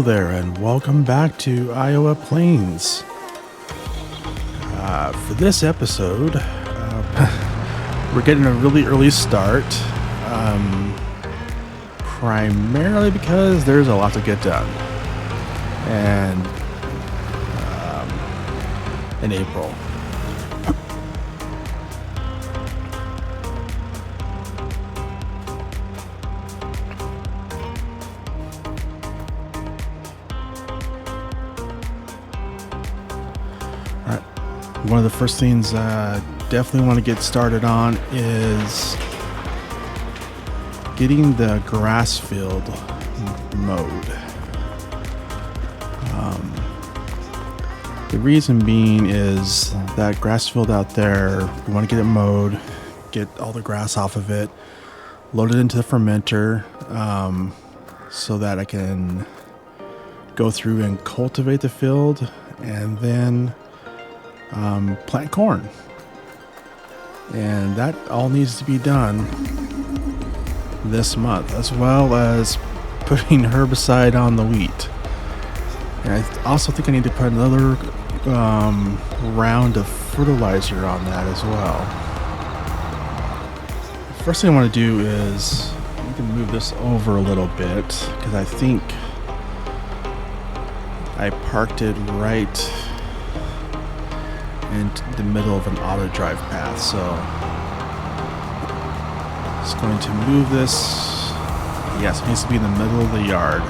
Hello there, and welcome back to Iowa Plains. For this episode, we're getting a really early start, primarily because there's a lot to get done, and in April. One of the first things I definitely want to get started on is getting the grass field mowed. The reason being is that grass field out there, we want to get it mowed, get all the grass off of it, load it into the fermenter so that I can go through and cultivate the field and then plant corn, and that all needs to be done this month, as well as putting herbicide on the wheat. And I also think I need to put another round of fertilizer on that as well. The first thing I want to do is I need to move this over a little bit because I think I parked it right in the middle of an auto drive path, so just going to move this. Yes, it needs to be in the middle of the yard,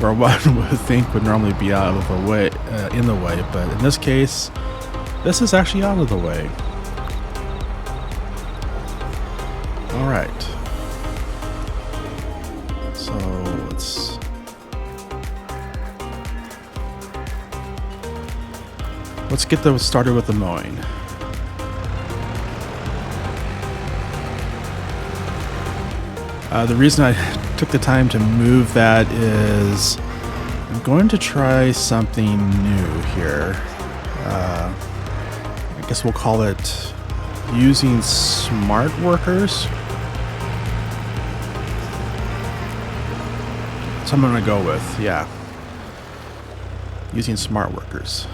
where one would think would normally be out of the way, in the way, but in this case, this is actually out of the way. All right, so let's get started with the mowing. The reason I took the time to move that is I'm going to try something new here. I guess we'll call it using smart workers. So I'm going to go with, using smart workers.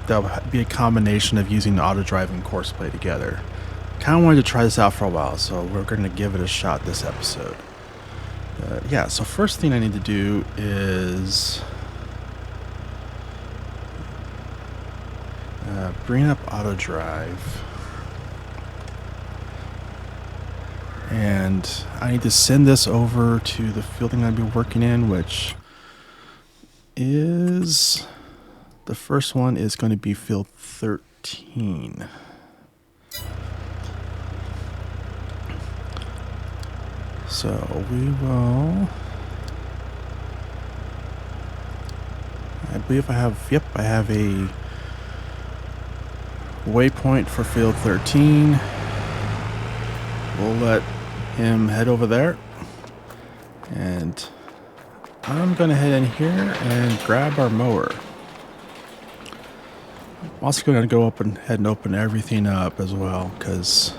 That'll be a combination of using the auto drive and course play together. Kind of wanted to try this out for a while, so we're going to give it a shot this episode. So first thing I need to do is bring up auto drive, and I need to send this over to the fielding I'll be working in, which is the first one is going to be field 13. So we will, I believe I have a waypoint for field 13. We'll let him head over there, and I'm going to head in here and grab our mower. I'm also going to go up and head and open everything up as well, because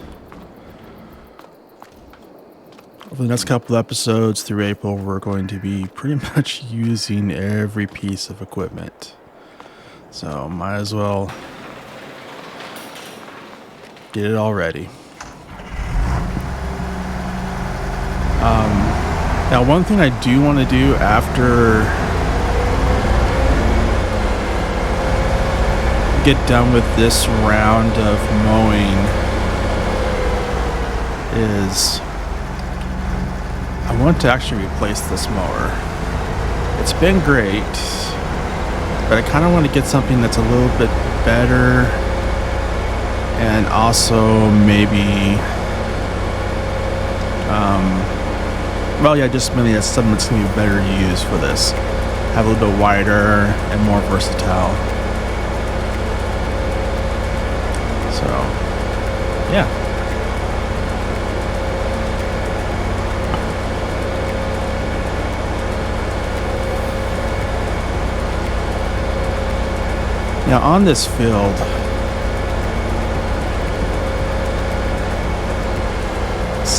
over the next couple episodes through April, we're going to be pretty much using every piece of equipment. So might as well get it all ready. Now, one thing I do want to do after get done with this round of mowing is I want to actually replace this mower. It's been great, but I kind of want to get something that's a little bit better, and also maybe just maybe something that's going to be better to use for this. Have a little bit wider and more versatile. So, yeah. Now on this field,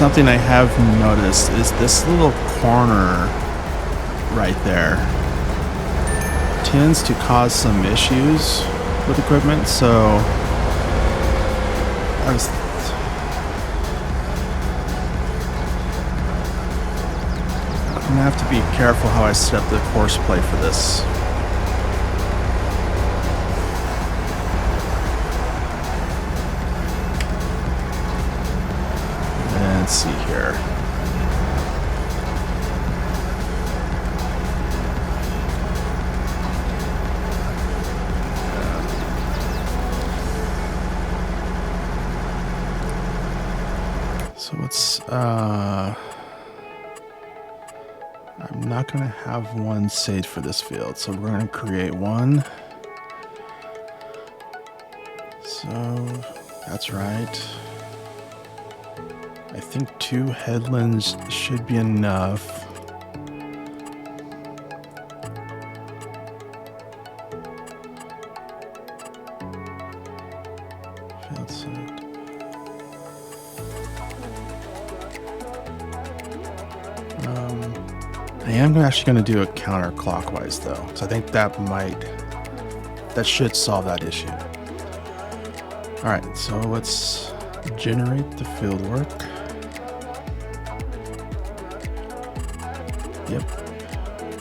something I have noticed is this little corner right there tends to cause some issues with equipment, so I'm gonna have to be careful how I set up the horseplay for this. Let's see here. So let's I'm not going to have one saved for this field, so we're going to create one. So that's right. I think 2 headlands should be enough. Field set. I am actually going to do it counterclockwise though, so I think that should solve that issue. All right, so let's generate the field work. Yep.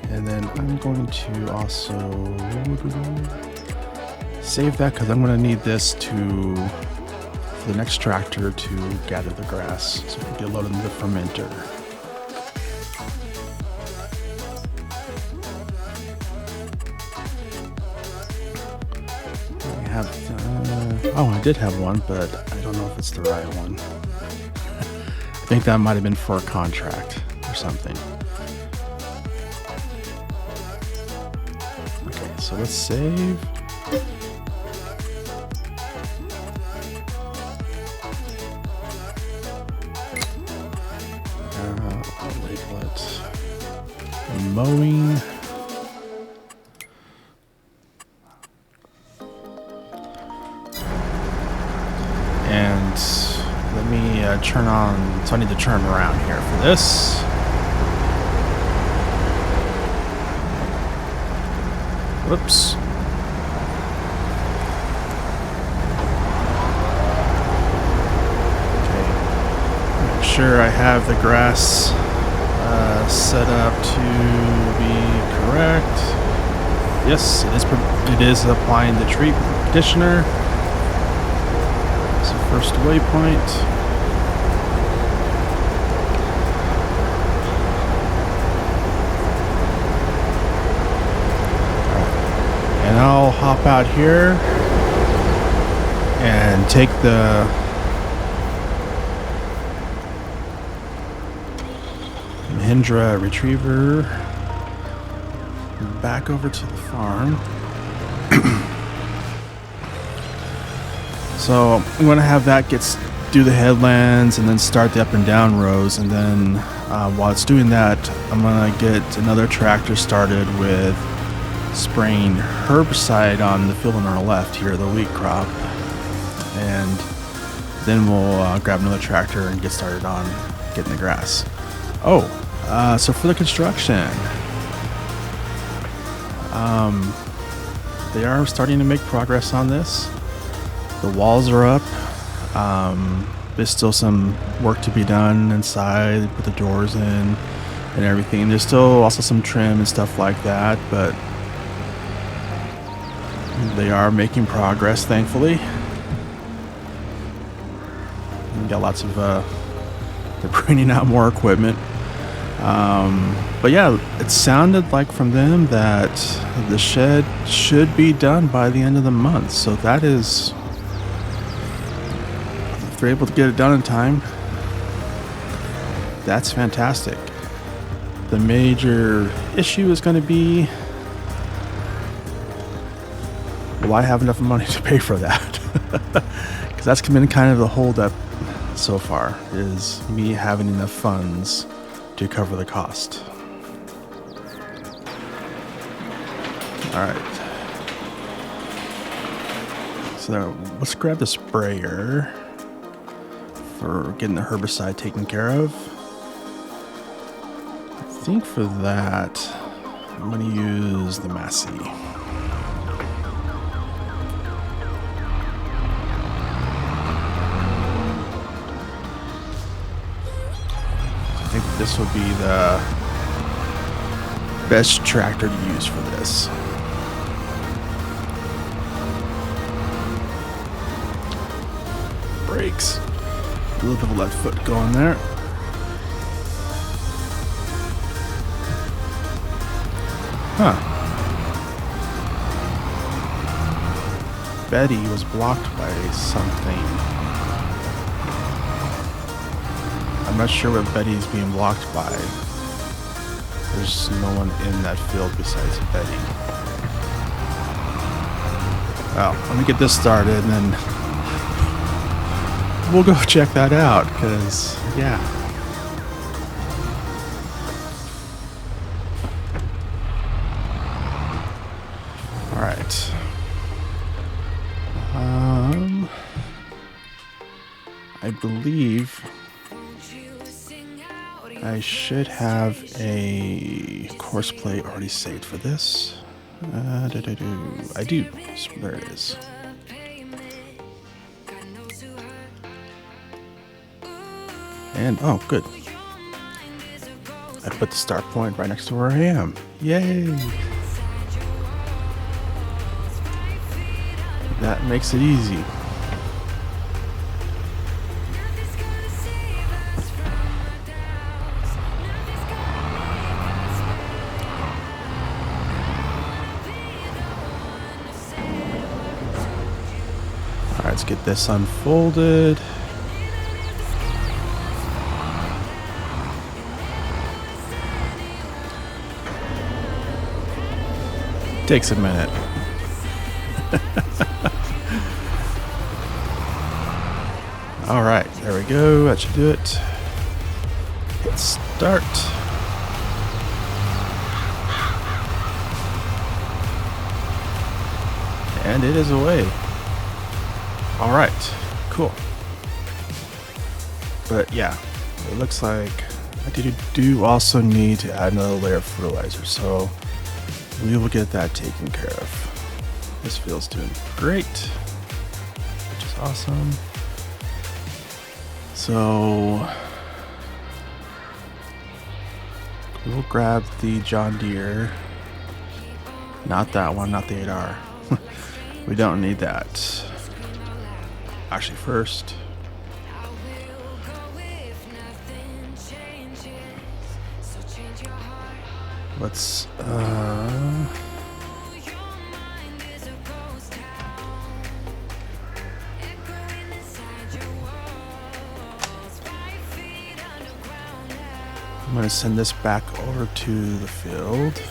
And then I'm going to also save that because I'm going to need this for the next tractor to gather the grass. So we can get loaded into the fermenter. I did have one, but I don't know if it's the right one. I think that might have been for a contract or something. Okay, so let's save. I'll label it mowing. And let me turn on, so I need to turn around here for this. Whoops. Okay. Make sure I have the grass set up to be correct. Yes, it is applying the tree conditioner. First waypoint. And I'll hop out here and take the Mahindra retriever back over to the farm. So I'm going to have that do the headlands and then start the up and down rows, and then while it's doing that, I'm going to get another tractor started with spraying herbicide on the field on our left here, the wheat crop, and then we'll grab another tractor and get started on getting the grass. So for the construction, they are starting to make progress on this. The walls are up. There's still some work to be done inside, put the doors in and everything. There's still also some trim and stuff like that, but they are making progress, thankfully. We got lots of, they're bringing out more equipment. But yeah, it sounded like from them that the shed should be done by the end of the month. So that is, if they're able to get it done in time, that's fantastic. The major issue is going to be, will I have enough money to pay for that? Because that's been kind of the holdup so far, is me having enough funds to cover the cost. All right. So let's grab the sprayer for getting the herbicide taken care of. I think for that, I'm going to use the Massey. I think this will be the best tractor to use for this. Brakes. A little bit of left foot going there. Huh. Betty was blocked by something. I'm not sure what Betty's being blocked by. There's no one in that field besides Betty. Well, let me get this started and then we'll go check that out, because, yeah. All right. I believe I should have a course play already saved for this. I do. So there it is. And, oh, good. I put the start point right next to where I am. Yay! That makes it easy. All right, let's get this unfolded. Takes a minute. All right, there we go. That should do it. Hit start. And it is away. All right, cool. But yeah, it looks like I do also need to add another layer of fertilizer. So we will get that taken care of. This field's doing great, which is awesome. So we'll grab the John Deere. Not that one, not the 8R. We don't need that. Actually, first, let's I'm going to send this back over to the field.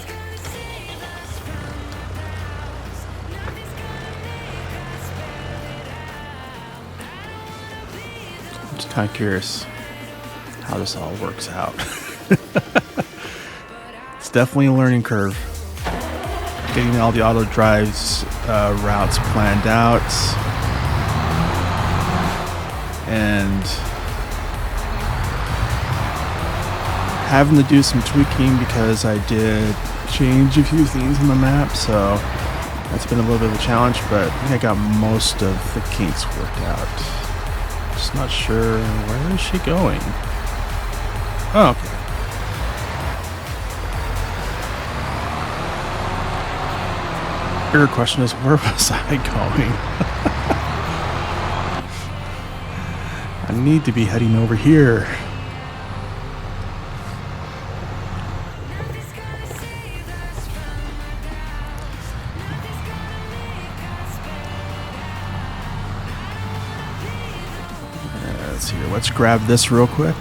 I'm just kind of curious how this all works out. It's definitely a learning curve. Getting all the auto drives routes planned out. And having to do some tweaking because I did change a few things in the map, so that's been a little bit of a challenge, but I think I got most of the kinks worked out. Just not sure, where is she going? Oh, okay. Bigger question is, where was I going? I need to be heading over here. Let's see here. Let's grab this real quick.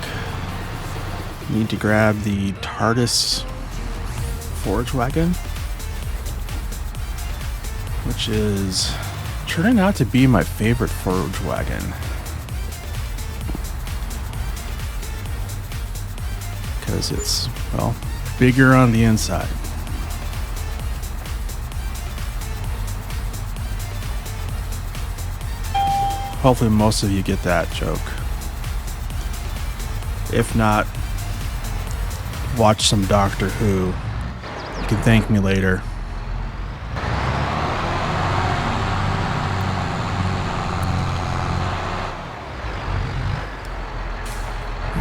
Need to grab the TARDIS forage wagon, which is turning out to be my favorite forage wagon. Because it's, well, bigger on the inside. Hopefully most of you get that joke. If not, watch some Doctor Who. You can thank me later.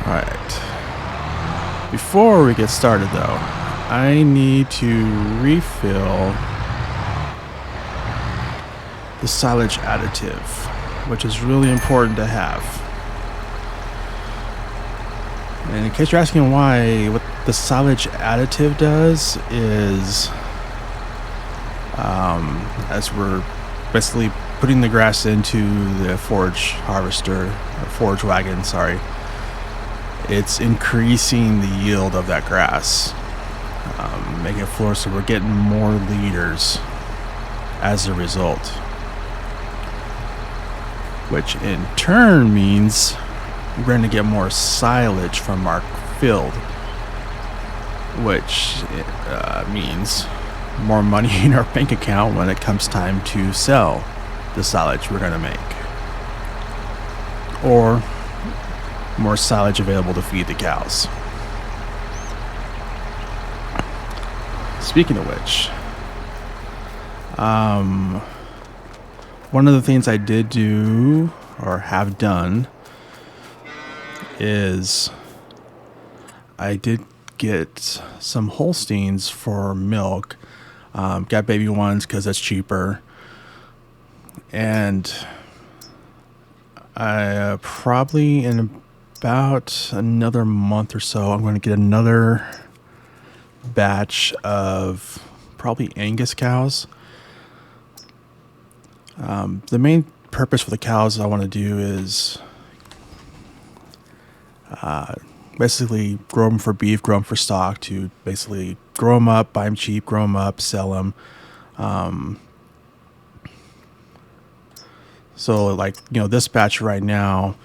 Alright. Before we get started though, I need to refill the silage additive, which is really important to have. And in case you're asking why, what the silage additive does is, as we're basically putting the grass into the forage harvester, or forage wagon, sorry, it's increasing the yield of that grass, making it flourish, so we're getting more liters as a result, which in turn means we're going to get more silage from our field, which means more money in our bank account when it comes time to sell the silage we're going to make, or more silage available to feed the cows. Speaking of which, one of the things I did do, or have done, is I did get some Holsteins for milk. Got baby ones because that's cheaper. And I probably in about another month or so, I'm going to get another batch of probably Angus cows. The main purpose for the cows I want to do is basically grow them for beef, grow them for stock, to basically grow them up, buy them cheap, grow them up, sell them. So like, this batch right now,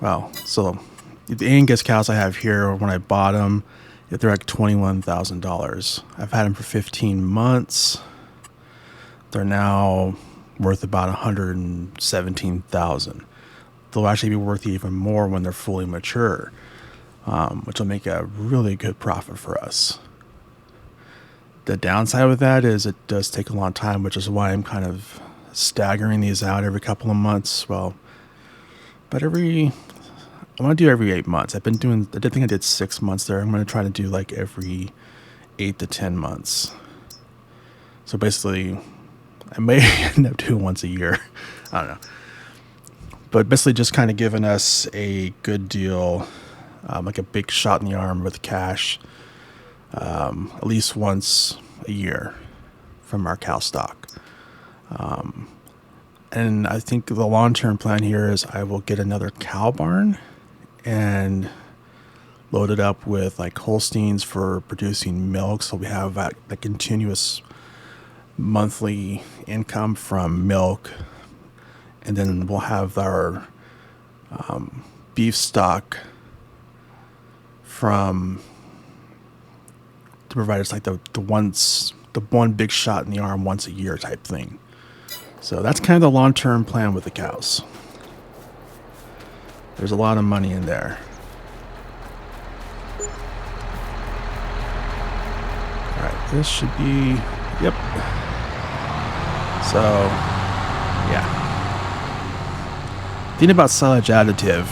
well, so the Angus cows I have here, when I bought them, they're like $21,000. I've had them for 15 months. They're now worth about $117,000. They'll actually be worth even more when they're fully mature, which will make a really good profit for us. The downside with that is it does take a long time, which is why I'm kind of staggering these out every couple of months. Well, but I want to do every 8 months. I think I did 6 months there. I'm going to try to do like every 8 to 10 months. So basically, I may end up doing once a year. I don't know. But basically just kind of giving us a good deal, like a big shot in the arm with cash, at least once a year from our cow stock. And I think the long-term plan here is I will get another cow barn and load it up with like Holsteins for producing milk, so we have that continuous monthly income from milk. And then we'll have our beef stock to provide us like the one big shot in the arm once a year type thing. So that's kind of the long-term plan with the cows. There's a lot of money in there. All right, this should be, yep. So, yeah. The thing about silage additive,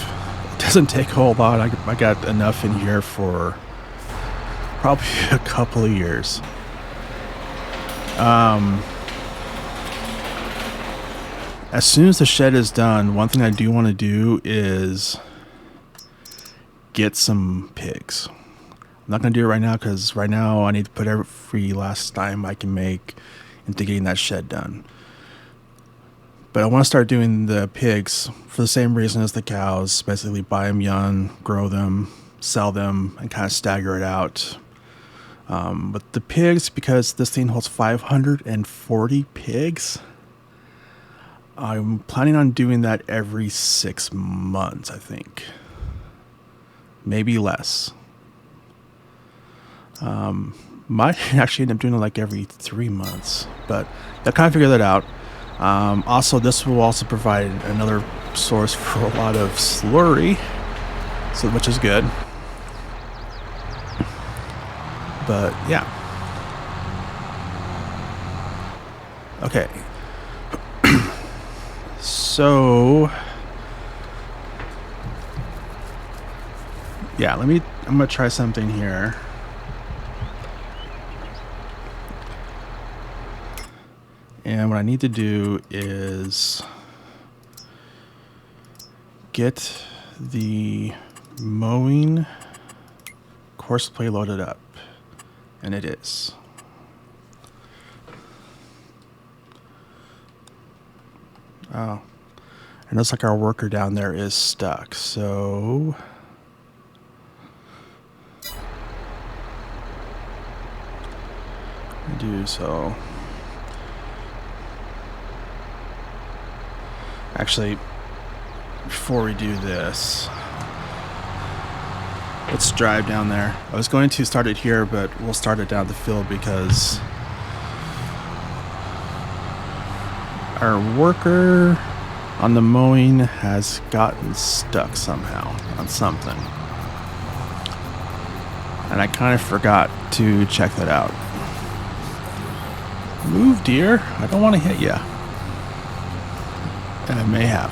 it doesn't take a whole lot. I got enough in here for probably a couple of years. As soon as the shed is done, one thing I do want to do is get some pigs. I'm not going to do it right now because right now I need to put every last dime I can make into getting that shed done. But I want to start doing the pigs for the same reason as the cows. Basically buy them young, grow them, sell them, and kind of stagger it out. But the pigs, because this thing holds 540 pigs, I'm planning on doing that every 6 months, I think. Maybe less. Might actually end up doing it like every 3 months, but I'll kind of figure that out. Also, this will also provide another source for a lot of slurry. so which is good. But yeah. Okay. So yeah, I'm gonna try something here. And what I need to do is get the mowing course play loaded up. And it is. Oh. It looks like our worker down there is stuck, so do so. Actually, before we do this, let's drive down there. I was going to start it here, but we'll start it down the field because our worker on the mowing has gotten stuck somehow on something. And I kind of forgot to check that out. Move, dear. I don't want to hit you. And I may have.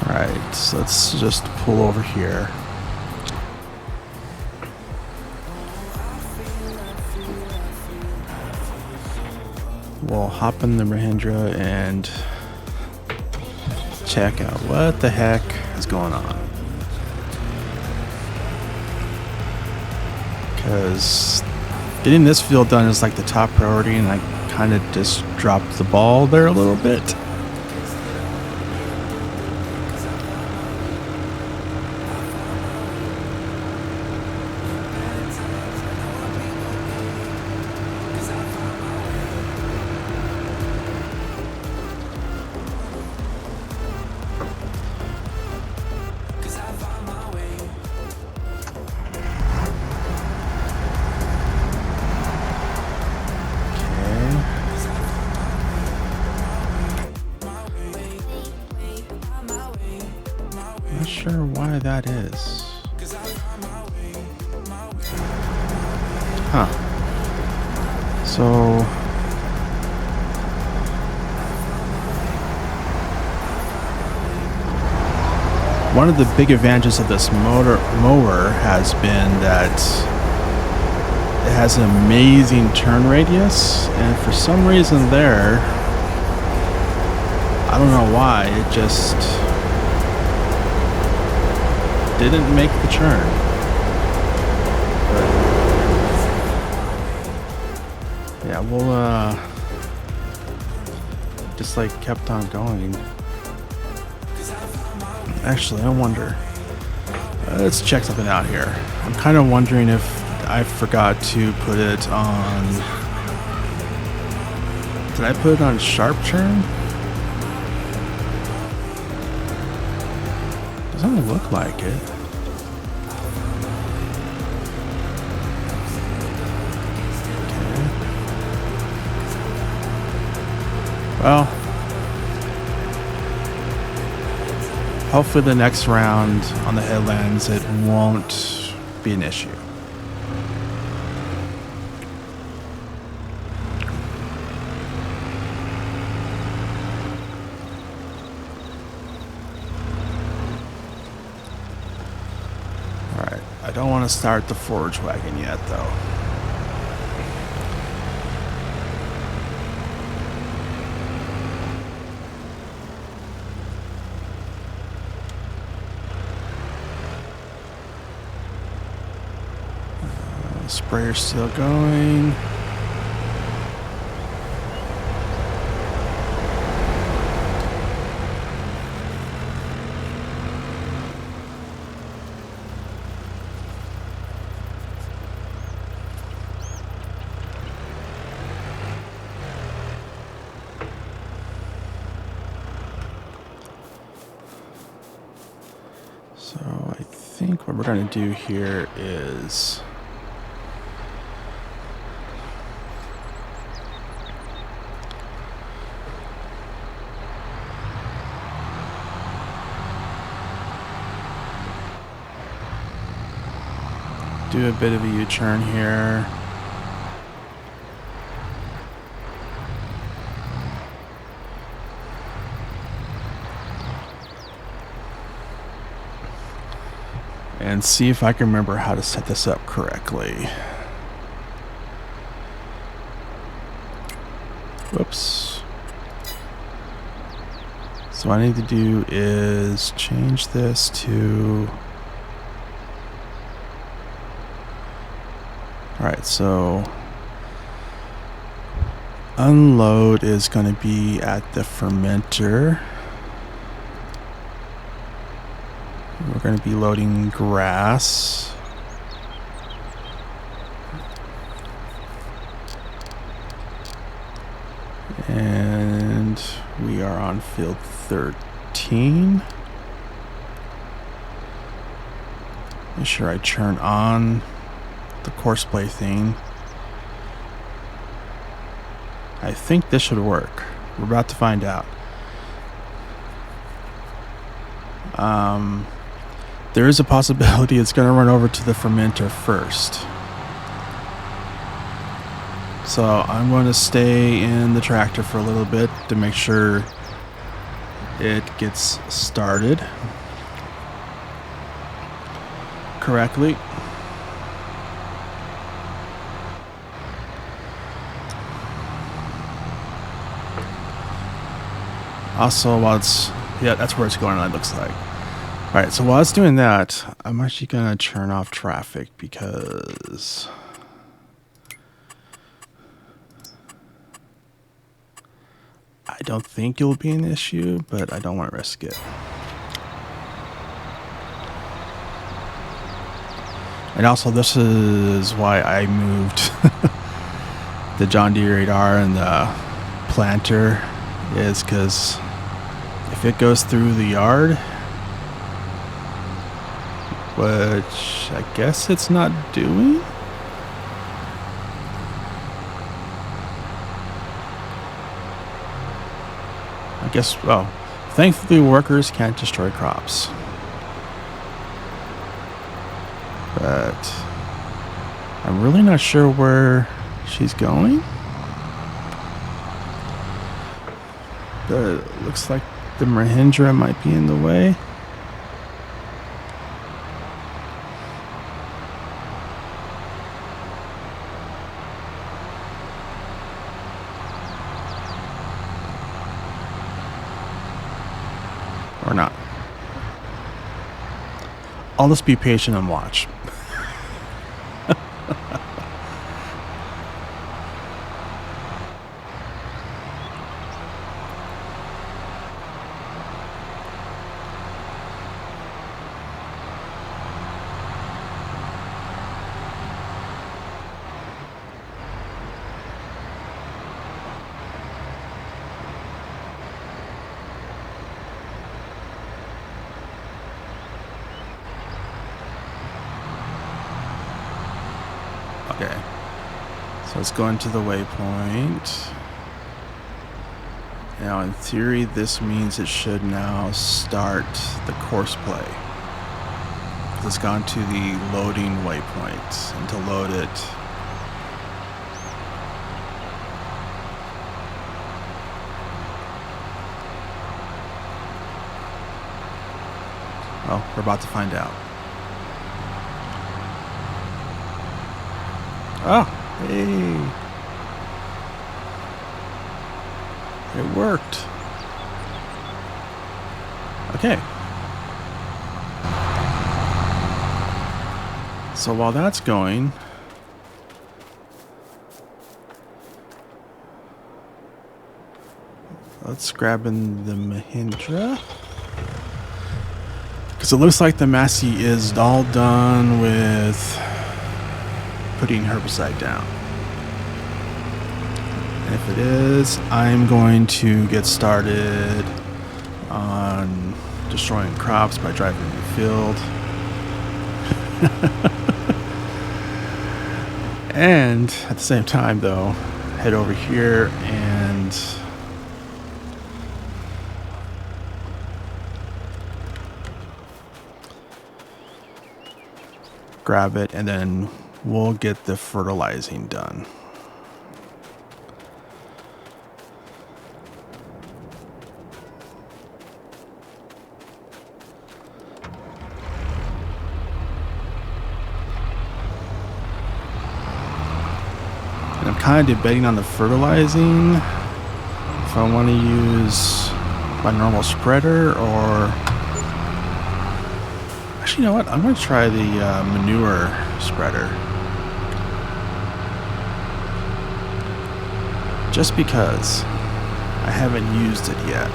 Alright, so let's just pull over here. We'll hop in the Mahindra and check out what the heck is going on. Because getting this field done is like the top priority, and I kind of just dropped the ball there a little bit. Not sure why that is. Huh. So one of the big advantages of this mower has been that it has an amazing turn radius, and for some reason there, I don't know why, it just didn't make the turn. But yeah, we'll just like kept on going. Actually, I wonder. Let's check something out here. I'm kind of wondering if I forgot to put it on. Did I put it on sharp turn? Doesn't look like it. Okay. Well, hopefully the next round on the headlands it won't be an issue. Alright, I don't want to start the forage wagon yet though. Sprayer's still going. So I think what we're going to do here is do a bit of a U-turn here. And see if I can remember how to set this up correctly. Whoops. So what I need to do is change this to... Alright, so unload is going to be at the fermenter. We're going to be loading grass. And we are on field 13. Make sure I turn on the course play thing. I think this should work. We're about to find out. There is a possibility it's going to run over to the fermenter first. So I'm going to stay in the tractor for a little bit to make sure it gets started correctly. Also, while it's, yeah, that's where it's going, it looks like. All right, so while it's doing that, I'm actually going to turn off traffic because I don't think it'll be an issue, but I don't want to risk it. And also, this is why I moved the John Deere 8R and the planter, is because if it goes through the yard, which I guess it's not doing. I guess, well, thankfully workers can't destroy crops. But I'm really not sure where she's going. But it looks like the Mahindra might be in the way. Or not. I'll just be patient and watch. Okay, so it's going to the waypoint. Now, in theory, this means it should now start the course play. It's gone to the loading waypoint, and to load it, well, we're about to find out. Oh, hey. It worked. Okay. So while that's going, let's grab in the Mahindra. Because it looks like the Massey is all done with putting herbicide down. And if it is, I'm going to get started on destroying crops by driving in the field. And at the same time, though, head over here and grab it, and then we'll get the fertilizing done. And I'm kind of debating on the fertilizing, if I want to use my normal spreader or... Actually, you know what? I'm going to try the manure spreader. Just because I haven't used it yet.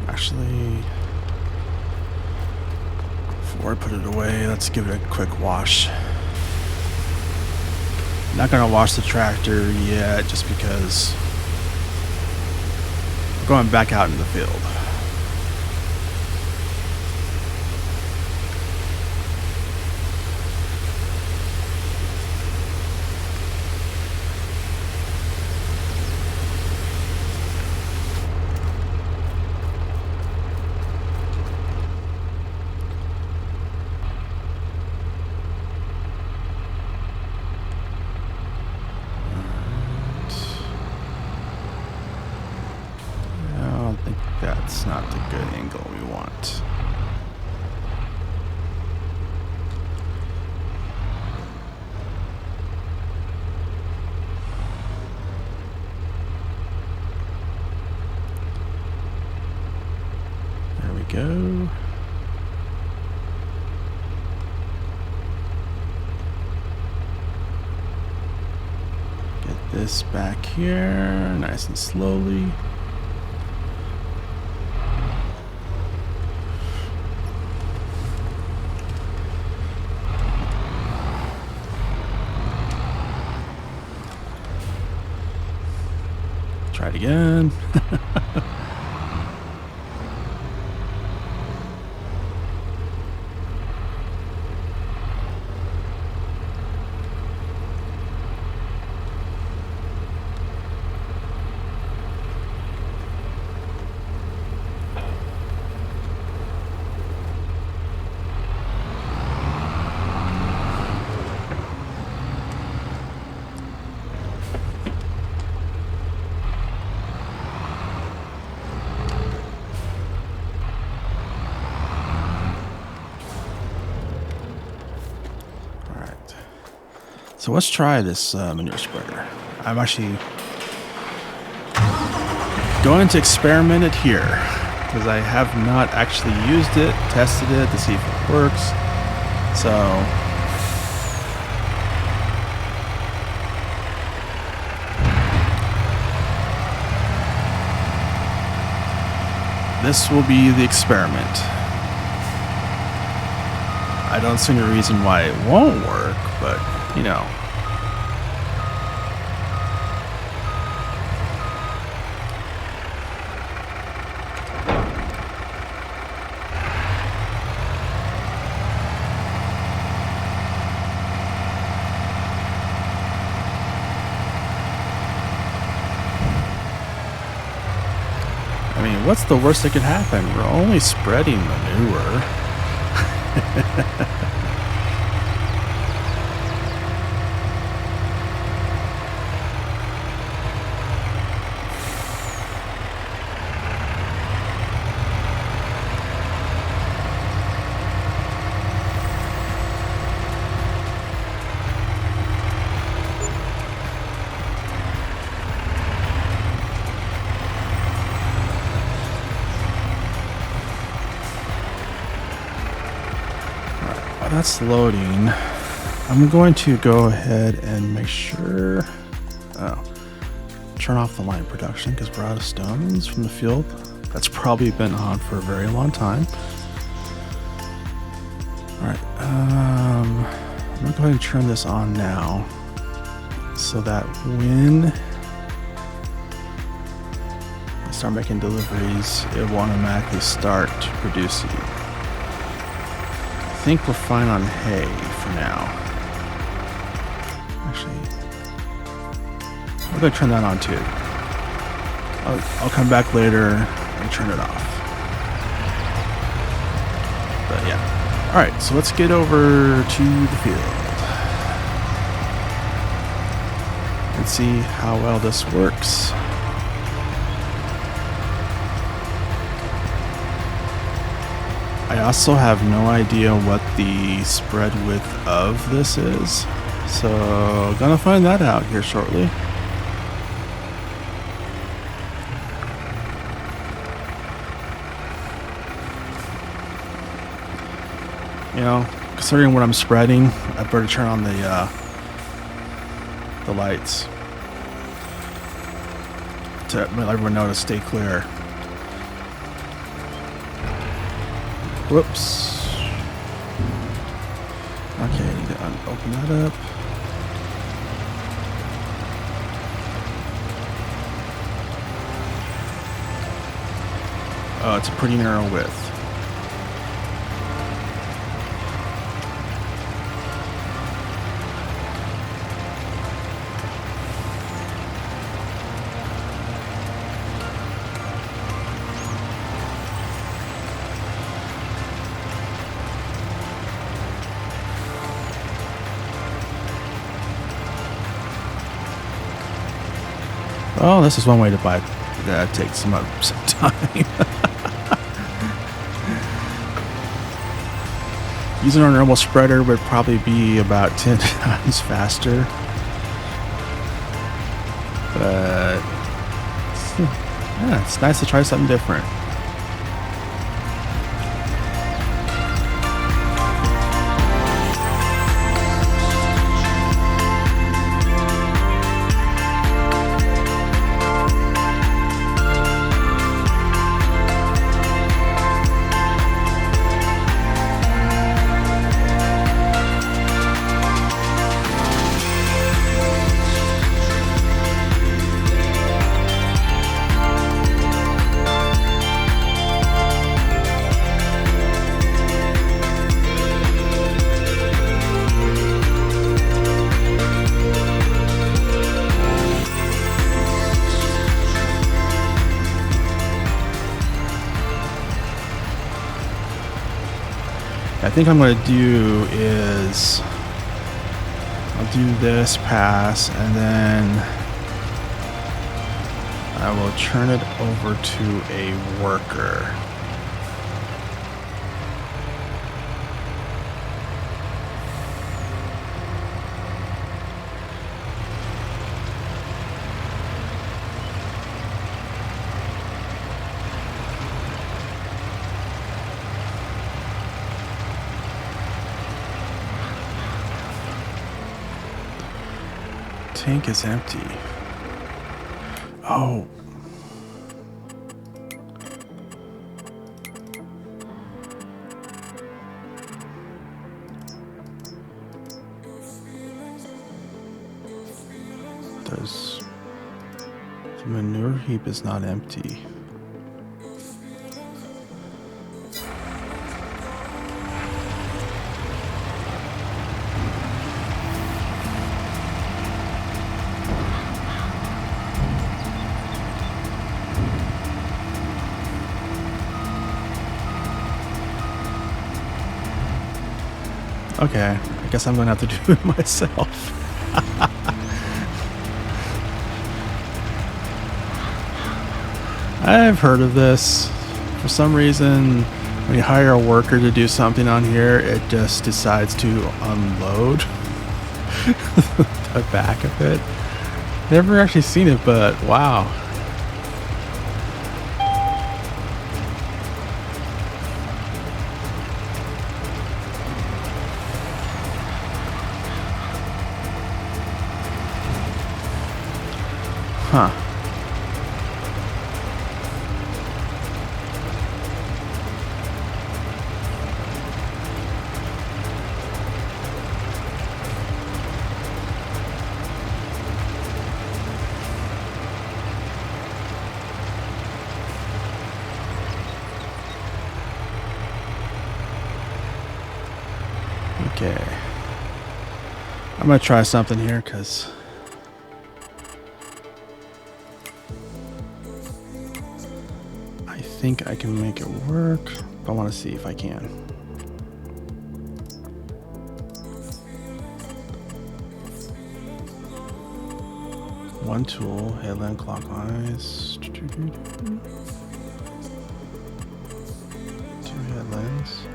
Actually, before I put it away, let's give it a quick wash. Not gonna wash the tractor yet, just because we're going back out in the field. That's not the good angle we want. There we go. Get this back here, nice and slowly. Try it again. So let's try this manure spreader. I'm actually going to experiment it here because I have not actually used it, tested it to see if it works. So this will be the experiment. I don't see any reason why it won't work, but you know. I mean, what's the worst that could happen? We're only spreading manure. That's loading. I'm going to go ahead and make sure, turn off the line production because we're out of stones from the field. That's probably been on for a very long time. All right, I'm gonna go ahead and turn this on now so that when I start making deliveries, it will automatically start producing. I think we're fine on hay for now. Actually, I'm gonna turn that on too. I'll come back later and turn it off. But yeah. All right, so let's get over to the field and see how well this works. I also have no idea what the spread width of this is, so gonna find that out here shortly. You know, considering what I'm spreading, I better turn on the lights to let everyone know to stay clear. Whoops. Okay, I need to open that up. Oh, it's a pretty narrow width. Oh, this is one way to buy. That takes some time. Using a normal spreader would probably be about 10 times faster. But yeah, it's nice to try something different. I think I'm going to do is I'll do this pass and then I will turn it over to a worker. Tank is empty. Oh. The manure heap is not empty. Okay, I guess I'm gonna have to do it myself. I've heard of this. For some reason, when you hire a worker to do something on here, it just decides to unload the back of it. Never actually seen it, but wow. Huh. Okay. I'm gonna try something here because I think I can make it work. I want to see if I can. One tool, headland clockwise. Two headlands.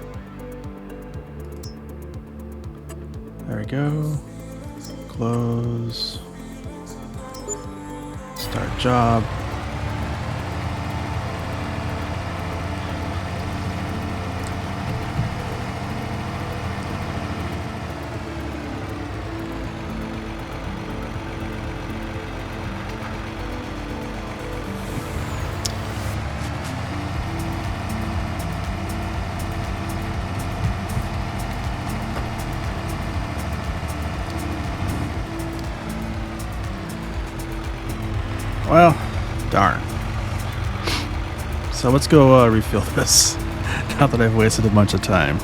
There we go. Close. Start job. Well, darn. So let's go refill this. Now that I've wasted a bunch of time.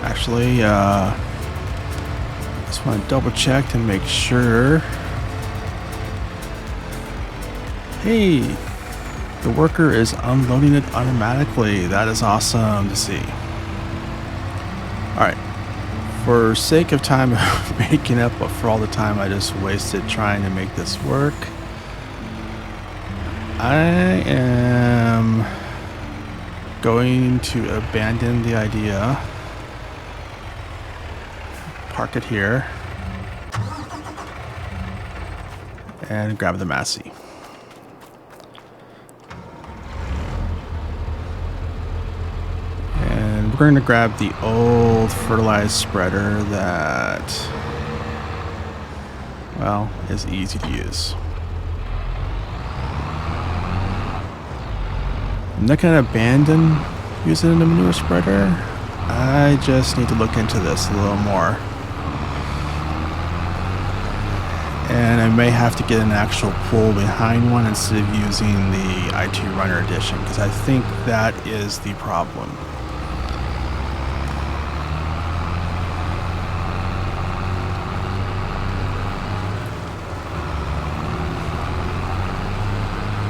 Actually, just want to double check to make sure. Hey, the worker is unloading it automatically. That is awesome to see. All right, for sake of time making up for all the time I just wasted trying to make this work, I am going to abandon the idea. Park it here and grab the Massey. And we're going to grab the old fertilized spreader that, well, is easy to use. I'm not going to abandon using the manure spreader. I just need to look into this a little more. And I may have to get an actual pull behind one instead of using the IT Runner Edition, because I think that is the problem.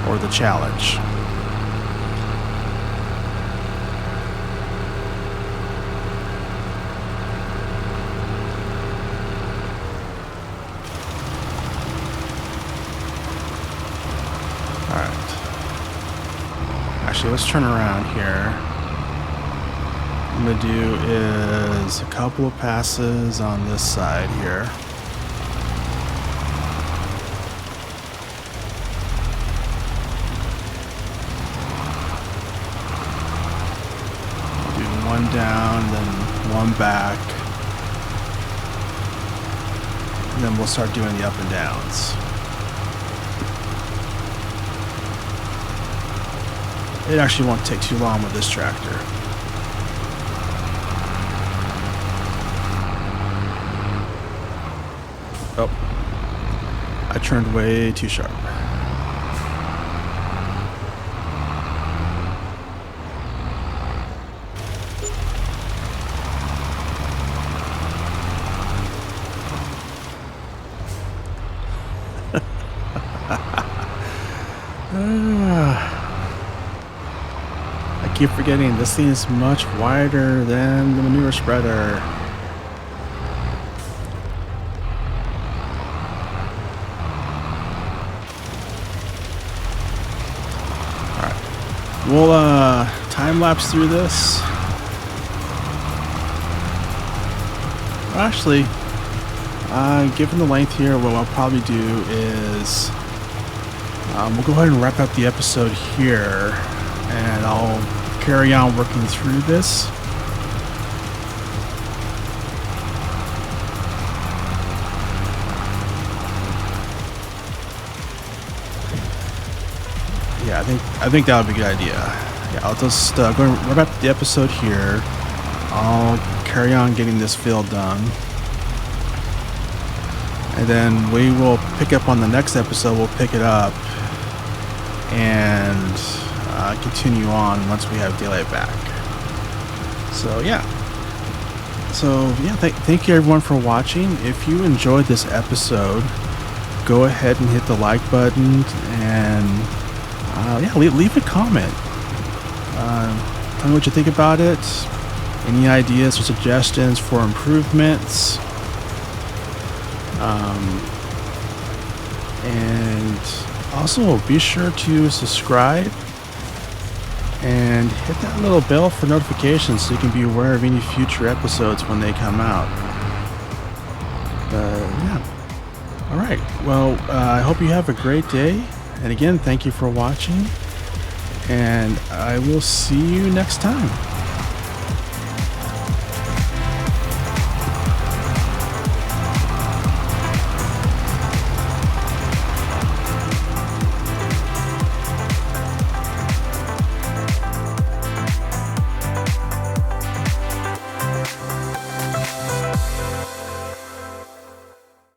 Or the challenge. Actually, let's turn around here. What I'm going to do is a couple of passes on this side here. Do one down, then one back. And then we'll start doing the up and downs. It actually won't take too long with this tractor. Oh, I turned way too sharp. I keep forgetting this thing is much wider than the manure spreader. we'll time lapse through this. Actually, given the length here, what I'll probably do is we'll go ahead and wrap up the episode here, and I'll carry on working through this. Yeah, I think that would be a good idea. Yeah, I'll just go and wrap up the episode here. I'll carry on getting this field done, and then we will pick up on the next episode. We'll pick it up and continue on once we have daylight back. So yeah. Thank you everyone for watching. If you enjoyed this episode, go ahead and hit the like button and leave a comment. Tell me what you think about it. Any ideas or suggestions for improvements. And also be sure to subscribe and hit that little bell for notifications so you can be aware of any future episodes when they come out. Alright, well, I hope you have a great day. And again, thank you for watching, and I will see you next time.